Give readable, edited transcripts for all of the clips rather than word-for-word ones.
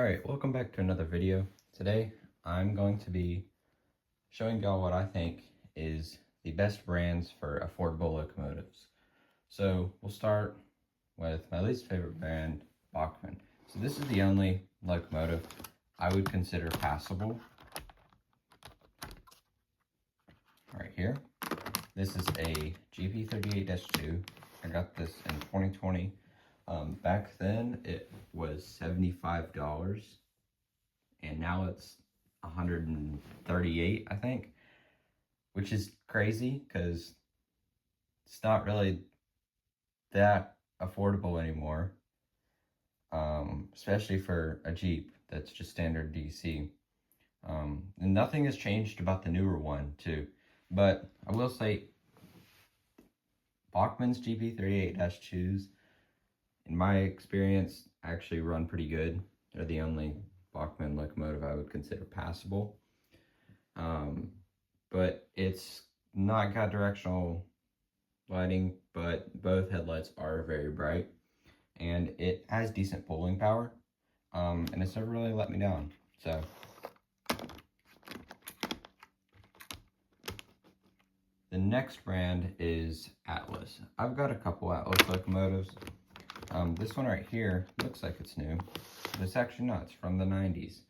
Alright, welcome back to another video. Today, I'm going to be showing y'all what I think is the best brands for affordable locomotives. So, we'll start with my least favorite brand, Bachmann. So this is the only locomotive I would consider passable. Right here. This is a GP38-2. I got this in 2020. Back then, it was $75. And now it's 138, I think, which is crazy because it's not really that affordable anymore, especially for a Jeep that's just standard DC. And nothing has changed about the newer one too, but I will say Bachmann's GP38-2s, in my experience, actually run pretty good. They're the only Bachmann locomotive I would consider passable, but it's not got directional lighting, but both headlights are very bright, and it has decent pulling power, and it's never really let me down. So the next brand is Atlas. I've got a couple Atlas locomotives. This one right here looks like it's new, but it's actually not. It's from the 90s.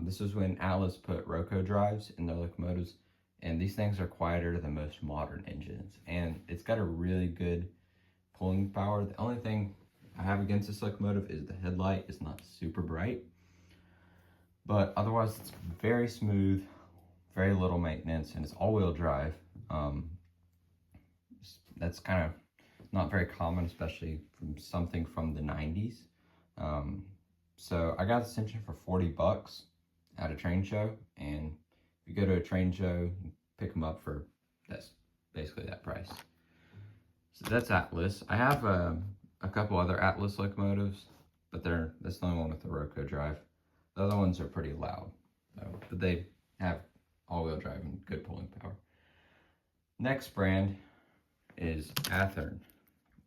This was when Atlas put Roco drives in their locomotives, and these things are quieter than most modern engines, and it's got a really good pulling power. The only thing I have against this locomotive is the headlight is not super bright, but otherwise it's very smooth, very little maintenance, and it's all-wheel drive. That's kind of not very common, especially from something from the 90s. So I got this engine for $40 at a train show, and if you go to a train show, you pick them up for that's basically that price. So that's Atlas. I have a couple other Atlas locomotives, but that's the only one with the Roco drive. The other ones are pretty loud, though, but they have all-wheel drive and good pulling power. Next brand is Athearn.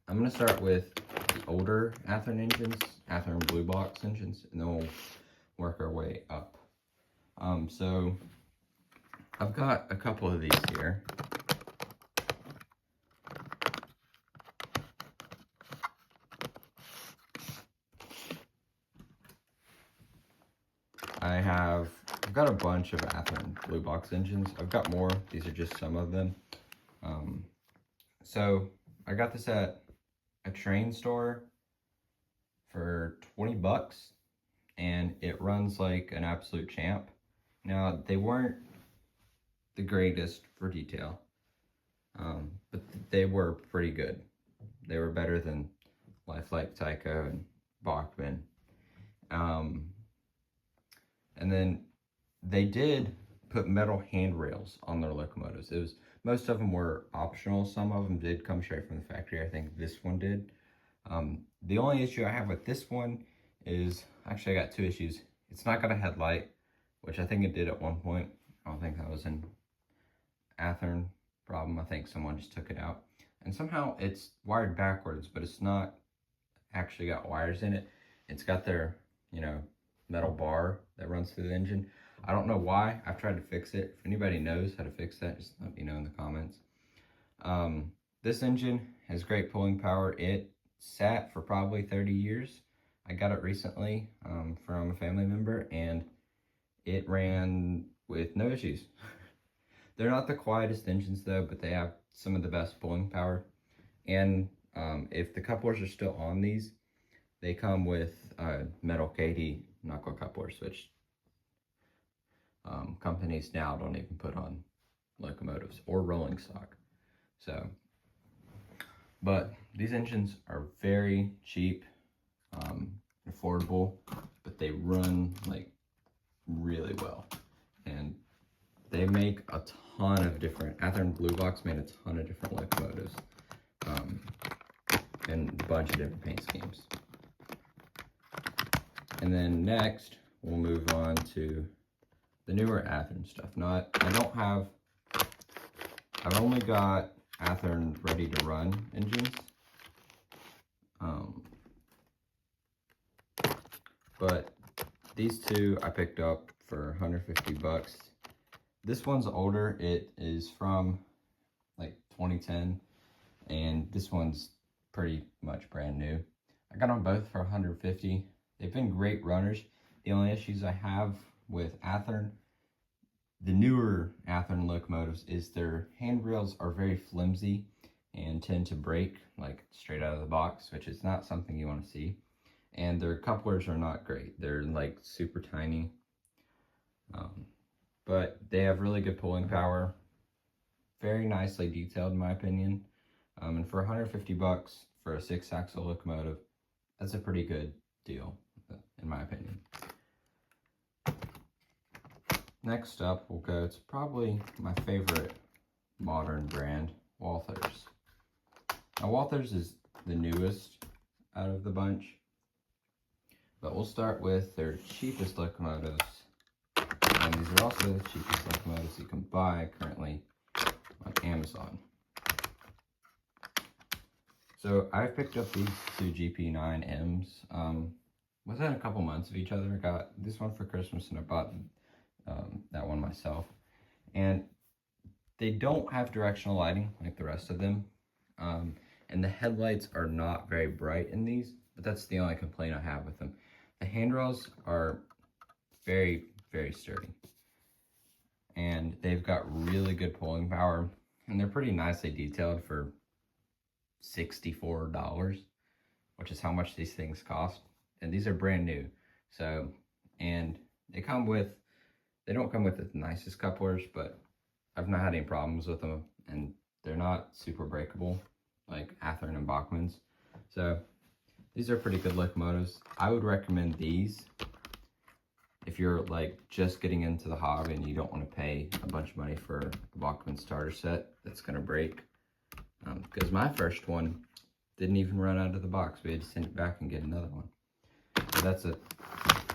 I'm going to start with the older Athearn engines, Athearn Blue Box engines, and then we'll work our way up. So I've got a couple of these here. I've got a bunch of Athearn Blue Box engines. I've got more. These are just some of them. So I got this at a train store for $20, and it runs like an absolute champ. Now, they weren't the greatest for detail, but they were pretty good. They were better than Lifelike Tyco and Bachmann. And then they did put metal handrails on their locomotives. Most of them were optional. Some of them did come straight from the factory. I think this one did. The only issue I have with this one is, actually I got two issues. It's not got a headlight, which I think it did at one point. I don't think that was an Athearn problem. I think someone just took it out. And somehow it's wired backwards, but it's not actually got wires in it. It's got their, metal bar that runs through the engine. I don't know why. I've tried to fix it. If anybody knows how to fix that, just let me know in the comments. This engine has great pulling power. It sat for probably 30 years. I got it recently from a family member, and it ran with no issues. They're not the quietest engines though, but they have some of the best pulling power. And if the couplers are still on these, they come with metal KD knuckle couplers, which companies now don't even put on locomotives or rolling stock. So, but these engines are very cheap, affordable, but they run like really well, and they make a ton of different. Athearn Blue Box made a ton of different locomotives, and a bunch of different paint schemes. And then next, we'll move on to the newer Athearn stuff. I've only got Athearn ready to run engines. But these two I picked up for 150 bucks. This one's older. It is from like 2010, and this one's pretty much brand new. I got them both for 150. They've been great runners. The only issues I have with Athearn, the newer Athearn locomotives, is their handrails are very flimsy and tend to break like straight out of the box, which is not something you want to see. And their couplers are not great. They're like super tiny, but they have really good pulling power. Very nicely detailed in my opinion. And for 150 bucks for a 6-axle locomotive, that's a pretty good deal in my opinion. Next up, we'll go to probably my favorite modern brand, Walthers. Now, Walthers is the newest out of the bunch, but we'll start with their cheapest locomotives. And these are also the cheapest locomotives you can buy currently on Amazon. So I've picked up these two GP9Ms within a couple months of each other. I got this one for Christmas and I bought that one myself. And they don't have directional lighting like the rest of them. And the headlights are not very bright in these, but that's the only complaint I have with them. The handrails are very, very sturdy. And they've got really good pulling power. And they're pretty nicely detailed for $64, which is how much these things cost. And these are brand new. So, and they don't come with the nicest couplers, but I've not had any problems with them, and they're not super breakable like Athearn and Bachmann's. So these are pretty good locomotives. I would recommend these if you're like just getting into the hobby and you don't want to pay a bunch of money for a Bachmann starter set that's gonna break. Because my first one didn't even run out of the box. We had to send it back and get another one. So that's a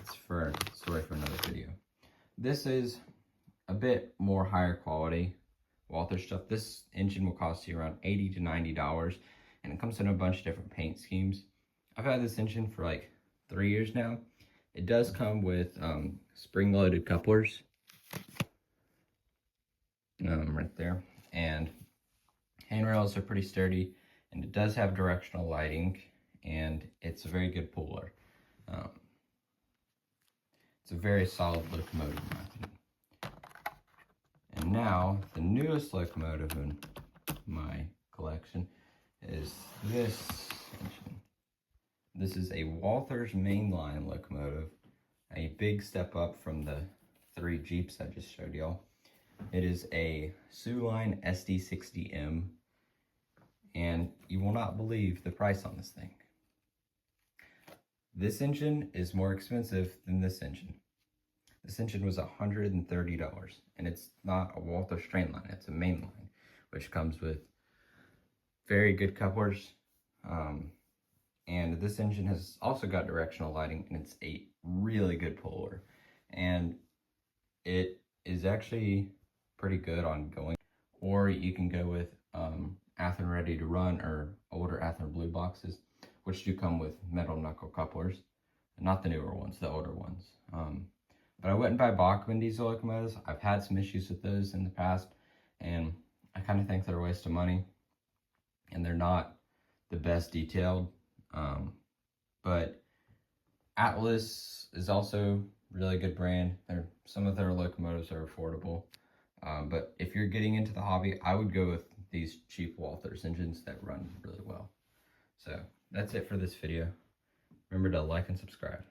story for another video. This is a bit more higher quality Walther stuff. This engine will cost you around $80 to $90, and it comes in a bunch of different paint schemes. I've had this engine for like 3 years now. It does come with spring-loaded couplers right there, and handrails are pretty sturdy, and it does have directional lighting, and it's a very good puller. It's a very solid locomotive in my opinion. And now, the newest locomotive in my collection is this engine. This is a Walthers mainline locomotive, a big step up from the 3 Jeeps I just showed y'all. It is a Sioux-Line SD60M, and you will not believe the price on this thing. This engine is more expensive than this engine. This engine was $130, and it's not a Walther straight line, it's a mainline, which comes with very good couplers. And this engine has also got directional lighting, and it's a really good puller. And it is actually pretty good on going, or you can go with Athearn Ready to Run or older Athearn Blue boxes, which do come with metal knuckle couplers. Not the newer ones, the older ones. But I wouldn't buy Bachmann diesel locomotives. I've had some issues with those in the past, and I kind of think they're a waste of money, and they're not the best detailed. But Atlas is also a really good brand. Some of their locomotives are affordable. But if you're getting into the hobby, I would go with these cheap Walthers engines that run really well. So that's it for this video. Remember to like and subscribe.